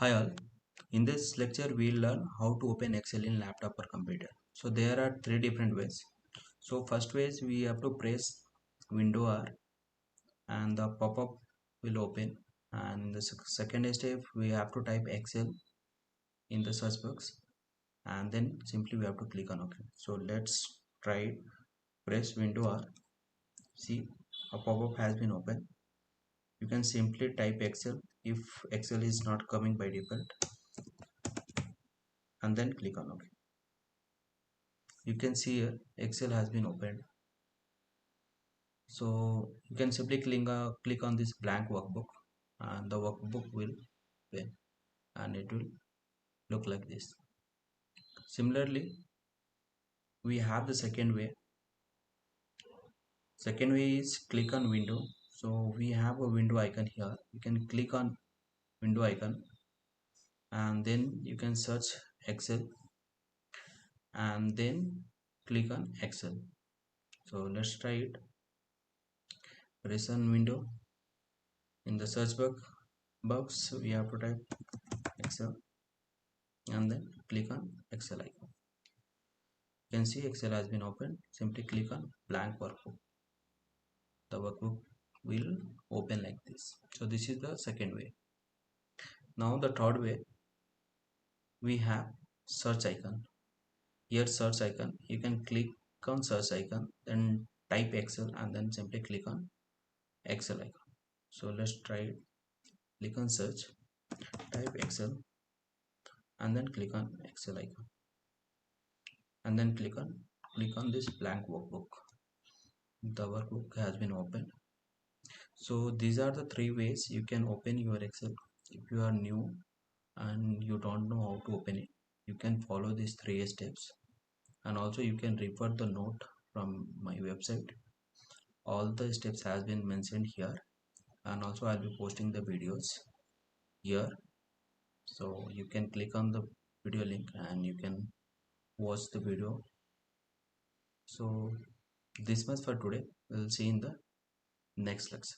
Hi all. In this lecture we'll learn how to open Excel in laptop or computer. So there are three different ways. So first way is we have to press Window R and the pop-up will open, and the second step we have to type Excel in the search box, and then simply we have to click on OK. So let's try it. Press Window R. See, a pop-up has been opened. You can simply type Excel if Excel is not coming by default, and then click on OK. You can see here Excel has been opened. So you can simply click on this blank workbook, and the workbook will open and it will look like this. Similarly, we have the second way. Second way is click on window. So we have a window icon here. You can click on window icon and then you can search Excel and then click on Excel. So let's try it. Press on window. In the search box we have to type Excel and then click on Excel icon. You can see Excel has been opened. Simply click on blank workbook. The workbook will open like this. So this is the second way. Now the third way, we have search icon. Here search icon, you can click on search icon, then type Excel and then simply click on Excel icon. So let's try it. Click on search, type Excel and then click on Excel icon and then click on this blank workbook. The workbook has been opened. So these are the three ways you can open your Excel. If you are new and you don't know how to open it, you can follow these three steps, and also you can refer the note from my website. All the steps has been mentioned here, and also I'll be posting the videos here, so you can click on the video link and you can watch the video. So this much for today. We'll see in the next lecture.